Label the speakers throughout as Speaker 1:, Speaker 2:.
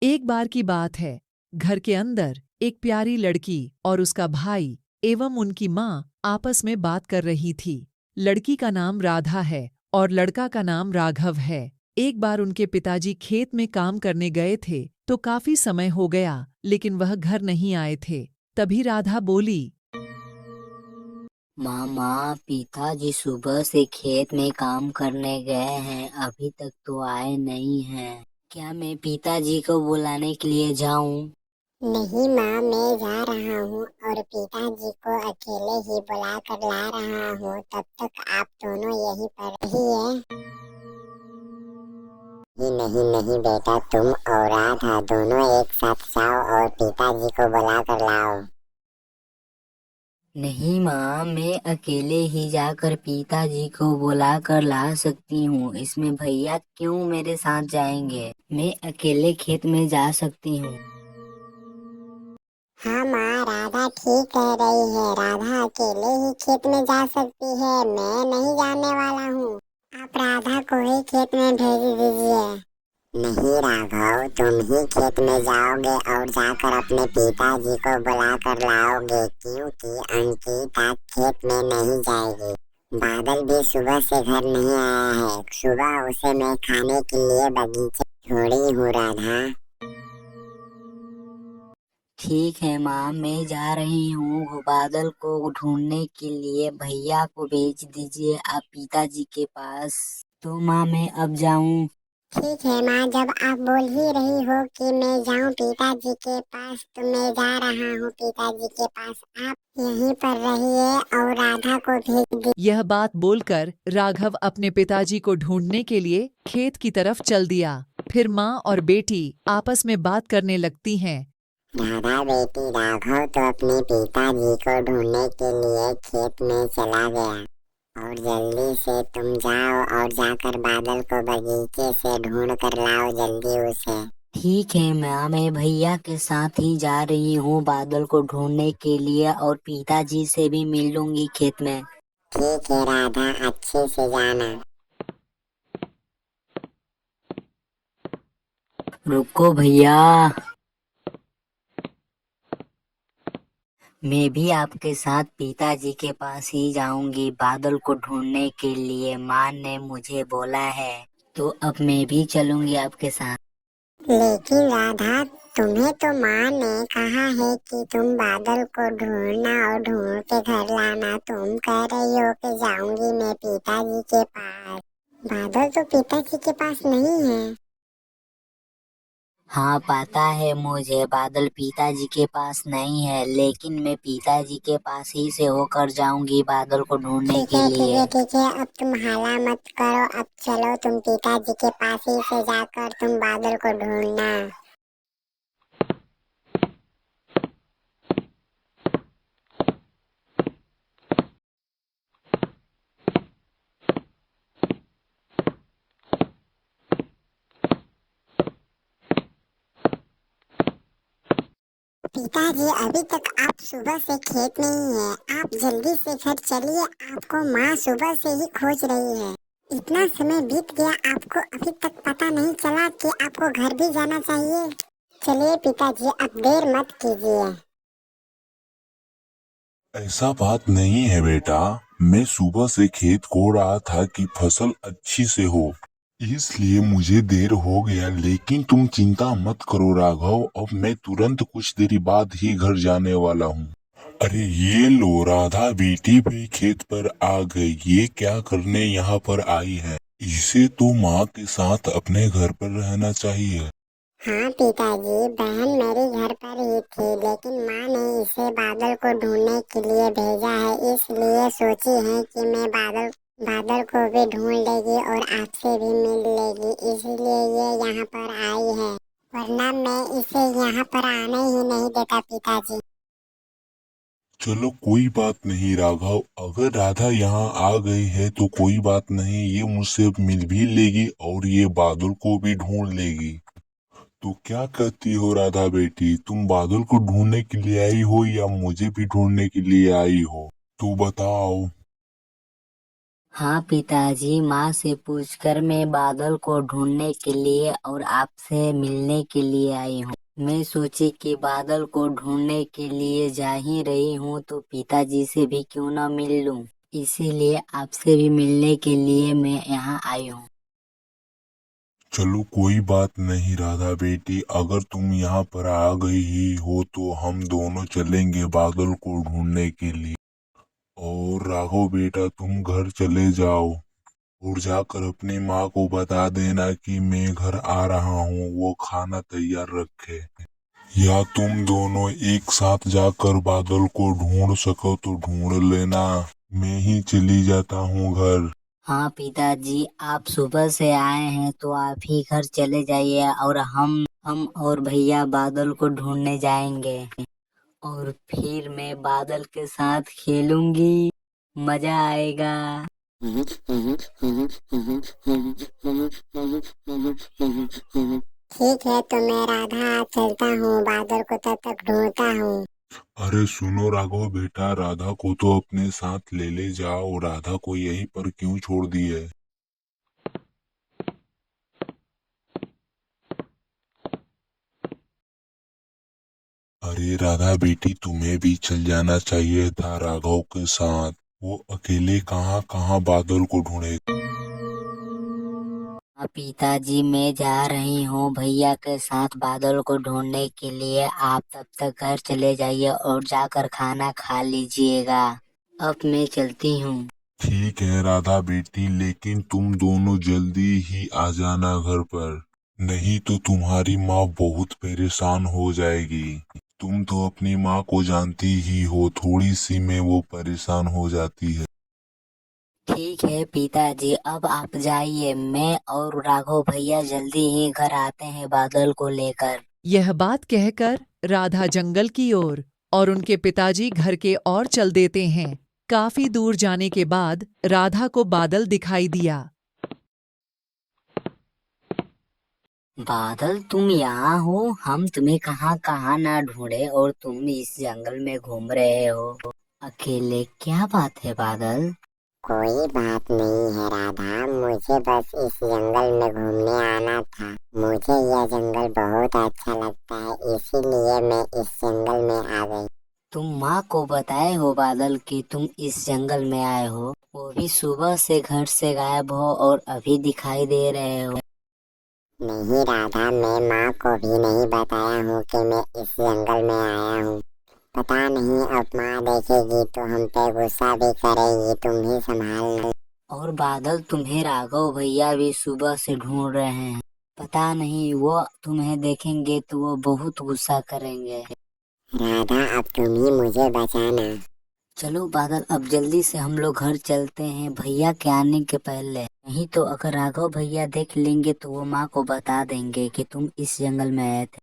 Speaker 1: एक बार की बात है, घर के अंदर एक प्यारी लड़की और उसका भाई एवं उनकी माँ आपस में बात कर रही थी। लड़की का नाम राधा है और लड़का का नाम राघव है। एक बार उनके पिताजी खेत में काम करने गए थे तो काफी समय हो गया, लेकिन वह घर नहीं आए थे। तभी राधा बोली,
Speaker 2: मामा, पिताजी सुबह से खेत में काम करने गए हैं, अभी तक तो आए नहीं हैं। क्या मैं पिताजी को बुलाने के लिए जाऊं?
Speaker 3: नहीं माँ, मैं जा रहा हूँ और पिताजी को अकेले ही बुला कर ला रहा हूँ। तब तक आप दोनों यहीं पर रहिए। नहीं नहीं बेटा, तुम और राधा दोनों एक साथ जाओ और पिताजी को बुला कर लाओ।
Speaker 2: नहीं माँ, मैं अकेले ही जाकर पिताजी को बुला कर ला सकती हूँ। इसमें भैया क्यों मेरे साथ जाएंगे? मैं अकेले खेत में जा सकती हूँ।
Speaker 3: हाँ माँ, राधा ठीक कह रही है। राधा अकेले ही खेत में जा सकती है, मैं नहीं जाने वाला हूँ। आप राधा को ही खेत में भेज दीजिए। नहीं राघव, तुम ही खेत में जाओगे और जाकर अपने पिताजी को बुला कर लाओगे, क्योंकि अंकिता खेत में नहीं जाएगी। बादल भी सुबह से घर नहीं आया है। सुबह उसे मैं खाने के लिए बगीचे छोड़ी हूँ राधा।
Speaker 2: ठीक है माँ, मैं जा रही हूँ। बादल को ढूंढने के लिए भैया को भेज दीजिए आप पिताजी के पास। तो माँ, मैं अब जाऊँ?
Speaker 3: ठीक है माँ, जब आप बोल ही रही हो कि मैं जाऊँ पिताजी के पास, तो मैं जा रहा हूँ पिताजी के पास। आप यहीं पर रहिए और राधा को भेज दीजिए।
Speaker 1: यह बात बोलकर राघव अपने पिताजी को ढूंढने के लिए खेत की तरफ चल दिया। फिर माँ और बेटी आपस में बात करने लगती हैं।
Speaker 3: राधा बेटी, राघव तो अपने पिताजी को ढूंढने के लिए खेत में चला गया, और जल्दी से तुम जाओ और जाकर बादल को बगीचे से ढूंढ कर लाओ जल्दी उसे।
Speaker 2: ठीक है माँ, मैं भैया के साथ ही जा रही हूँ बादल को ढूंढने के लिए, और पिताजी से भी मिल लूंगी खेत में।
Speaker 3: ठीक है राधा, अच्छे से जाना।
Speaker 2: रुको भैया, मैं भी आपके साथ पिताजी के पास ही जाऊंगी बादल को ढूंढने के लिए। माँ ने मुझे बोला है, तो अब मैं भी चलूंगी आपके साथ।
Speaker 3: लेकिन राधा, तुम्हें तो माँ ने कहा है कि तुम बादल को ढूंढना और ढूंढ के घर लाना। तुम कह रही हो कि जाऊंगी मैं पिताजी के पास। बादल तो पिताजी के पास नहीं है।
Speaker 2: हाँ, पता है मुझे बादल पिताजी के पास नहीं है, लेकिन मैं पिताजी के पास ही से होकर जाऊंगी बादल को ढूंढने
Speaker 3: ठीक
Speaker 2: के
Speaker 3: है ठीक
Speaker 2: लिए।
Speaker 3: है ठीक है, अब तुम हाला मत करो। अब चलो, तुम पिताजी के पास ही से जाकर तुम बादल को ढूंढना। पिताजी, अभी तक आप सुबह से खेत में ही हैं। आप जल्दी से घर चलिए, आपको माँ सुबह से ही खोज रही है। इतना समय बीत गया, आपको अभी तक पता नहीं चला कि आपको घर भी जाना चाहिए। चलिए पिताजी, अब देर मत कीजिए।
Speaker 4: ऐसा बात नहीं है बेटा। मैं सुबह से खेत कोड़ रहा था कि फसल अच्छी से हो, इसलिए मुझे देर हो गया। लेकिन तुम चिंता मत करो राघव, अब मैं तुरंत कुछ देर बाद ही घर जाने वाला हूँ। अरे ये लो, राधा बेटी भी खेत पर आ गई। ये क्या करने यहाँ पर आई है? इसे तो माँ के साथ अपने घर पर रहना चाहिए।
Speaker 3: हाँ पिताजी, बहन मेरी घर पर ही थी, लेकिन माँ ने इसे बादल को ढूंढने के लिए भेजा है। इसलिए सोची है कि मैं बादल बादल को भी ढूंढ लेगी और आपसे भी मिल लेगी, इसलिए ये यहाँ पर आई है। वरना मैं इसे यहाँ पर आने ही नहीं देता पिताजी।
Speaker 4: चलो कोई बात नहीं राघव, अगर राधा यहाँ आ गई है तो कोई बात नहीं, ये मुझसे मिल भी लेगी और ये बादल को भी ढूंढ लेगी। तो क्या कहती हो राधा बेटी, तुम बादल को ढूंढने के लिए आई हो या मुझे भी ढूंढने के लिए आई हो? तो बताओ।
Speaker 2: हाँ पिताजी, माँ से पूछकर मैं बादल को ढूंढने के लिए और आपसे मिलने के लिए आई हूँ। मैं सोची कि बादल को ढूंढने के लिए जा ही रही हूँ तो पिताजी से भी क्यों ना मिल लूँ, इसीलिए आपसे भी मिलने के लिए मैं यहाँ आई हूँ।
Speaker 4: चलो कोई बात नहीं राधा बेटी, अगर तुम यहाँ पर आ गई ही हो तो हम दोनों चलेंगे बादल को ढूंढने के लिए। और राघव बेटा तुम घर चले जाओ और जाकर अपनी माँ को बता देना कि मैं घर आ रहा हूँ, वो खाना तैयार रखे। या तुम दोनों एक साथ जाकर बादल को ढूंढ सको तो ढूंढ लेना, मैं ही चली जाता हूँ घर।
Speaker 2: हाँ पिताजी, आप सुबह से आए हैं तो आप ही घर चले जाइए और हम और भैया बादल को ढूंढने जाएंगे और फिर मैं बादल के साथ खेलूंगी, मजा आएगा।
Speaker 3: ठीक है तो मैं राधा आज चलता हूँ, बादल को तब तक ढूंढता हूँ।
Speaker 4: अरे सुनो राघव बेटा, राधा को तो अपने साथ ले ले जाओ, राधा को यहीं पर क्यों छोड़ दिए। अरे राधा बेटी तुम्हें भी चल जाना चाहिए था राघव के साथ, वो अकेले कहाँ कहाँ बादल को ढूंढे।
Speaker 2: हाँ पिताजी, मैं जा रही हूँ भैया के साथ बादल को ढूंढने के लिए। आप तब तक घर चले जाइए और जाकर खाना खा लीजिएगा। अब मैं चलती हूँ।
Speaker 4: ठीक है राधा बेटी, लेकिन तुम दोनों जल्दी ही आ जाना घर पर, नहीं तो तुम्हारी माँ बहुत परेशान हो जाएगी। तुम तो अपनी माँ को जानती ही हो, थोड़ी सी में वो परेशान हो जाती है।
Speaker 2: ठीक है पिताजी, अब आप जाइए, मैं और राघव भैया जल्दी ही घर आते हैं बादल को लेकर।
Speaker 1: यह बात कहकर राधा जंगल की ओर और उनके पिताजी घर के ओर चल देते हैं। काफी दूर जाने के बाद राधा को बादल दिखाई दिया।
Speaker 2: बादल, तुम यहाँ हो? हम तुम्हें कहाँ कहाँ ना ढूंढे और तुम इस जंगल में घूम रहे हो अकेले, क्या बात है बादल?
Speaker 3: कोई बात नहीं है राधा, मुझे बस इस जंगल में घूमने आना था। मुझे यह जंगल बहुत अच्छा लगता है, इसीलिए मैं इस जंगल में आ गई।
Speaker 2: तुम माँ को बताए हो बादल कि तुम इस जंगल में आए हो? वो भी सुबह से घर से गायब हो और अभी दिखाई दे रहे हो।
Speaker 3: नहीं राधा, मैं माँ को भी नहीं बताया हूँ कि मैं इस जंगल में आया हूँ। पता नहीं अब माँ देखेगी तो हम पे गुस्सा भी करेगी, तुम ही संभालना।
Speaker 2: और बादल, तुम्हें राघव भैया भी सुबह से ढूंढ रहे हैं। पता नहीं वो तुम्हें देखेंगे तो वो बहुत गुस्सा करेंगे।
Speaker 3: राधा अब तुम ही मुझे बचाना।
Speaker 2: चलो बादल, अब जल्दी से हम लोग घर चलते हैं भैया के आने के पहले, नहीं तो अगर राघव भैया देख लेंगे तो वो माँ को बता देंगे कि तुम इस जंगल में आए थे।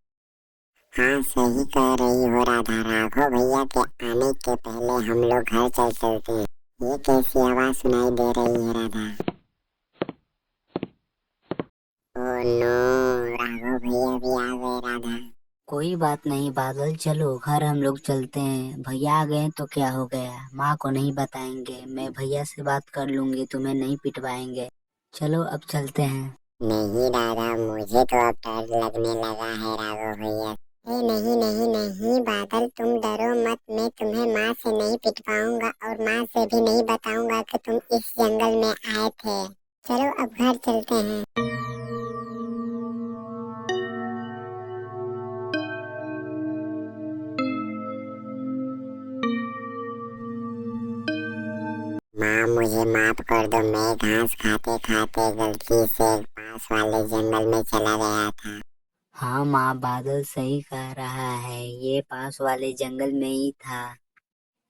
Speaker 3: हाँ सही कह रही हो राधा, राघव भैया के आने के पहले हम लोग घर चलते हैं। ये कैसी आवाज सुनाई दे रही है राधा? ओह नो, राघव भैया भी आ गए राधा।
Speaker 2: कोई बात नहीं बादल, चलो घर हम लोग चलते हैं। भैया आ गए तो क्या हो गया, माँ को नहीं बताएंगे, मैं भैया से बात कर लूंगी, तुम्हें नहीं पिटवाएंगे। चलो अब चलते हैं।
Speaker 3: नहीं राधा, मुझे तो अब डर लगने लगा है राघव भैया। अरे नहीं नहीं नहीं बादल, तुम डरो मत, मैं तुम्हें माँ से नहीं पिटवाऊंगा और माँ से भी नहीं बताऊंगा कि तुम इस जंगल में आए थे। चलो अब घर चलते हैं। माँ मुझे माफ कर दो, मैं घास खाते खाते गलती से पास वाले जंगल में चला गया था।
Speaker 2: हाँ माँ, बादल सही कह रहा है, ये पास वाले जंगल में ही था।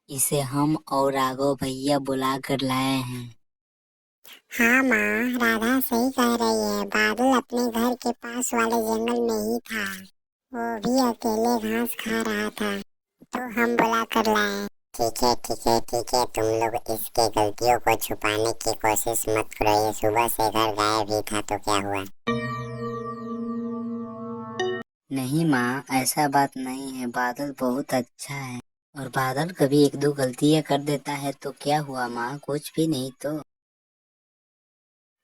Speaker 2: इसे हम और राघव भैया बुला कर लाए हैं।
Speaker 3: हाँ माँ, राधा सही कह रही है, बादल अपने घर के पास वाले जंगल में ही था। वो भी अकेले घास खा रहा था तो हम बुला कर लाए। ठीक है ठीक है ठीक है, तुम लोग इसके गलतियों को छुपाने की कोशिश मत करो, ये सुबह से घर गायब ही था तो क्या हुआ।
Speaker 2: नहीं माँ, ऐसा बात नहीं है, बादल बहुत अच्छा है। और बादल कभी एक दो गलतियाँ कर देता है तो क्या हुआ माँ, कुछ भी नहीं तो।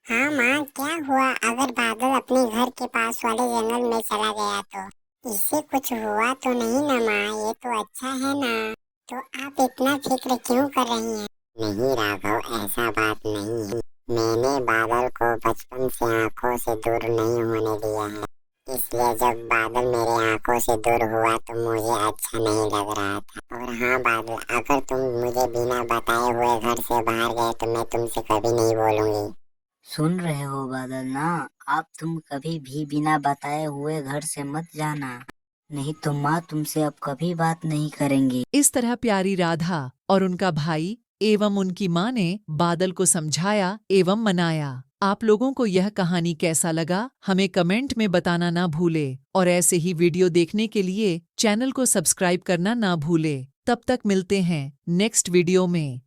Speaker 3: हाँ माँ, क्या हुआ अगर बादल अपने घर के पास वाले जंगल में चला गया तो? इससे कुछ हुआ तो नहीं ना माँ? ये तो अच्छा है ना। तो आप इतना फिक्र क्यों कर रही हैं? नहीं राघव, ऐसा बात नहीं है। मैंने बादल को बचपन से आंखों से दूर नहीं होने दिया है, इसलिए जब बादल मेरे आंखों से दूर हुआ तो मुझे अच्छा नहीं लग रहा था। और हाँ बादल, अगर तुम मुझे बिना बताए हुए घर से बाहर गए तो मैं तुमसे कभी नहीं बोलूंगी।
Speaker 2: सुन रहे हो बादल ना, आप तुम कभी भी बिना बताए हुए घर से मत जाना, नहीं तो माँ तुमसे अब कभी बात नहीं करेंगी।
Speaker 1: इस तरह प्यारी राधा और उनका भाई एवं उनकी माँ ने बादल को समझाया एवं मनाया। आप लोगों को यह कहानी कैसा लगा हमें कमेंट में बताना ना भूले और ऐसे ही वीडियो देखने के लिए चैनल को सब्सक्राइब करना ना भूले। तब तक मिलते हैं नेक्स्ट वीडियो में।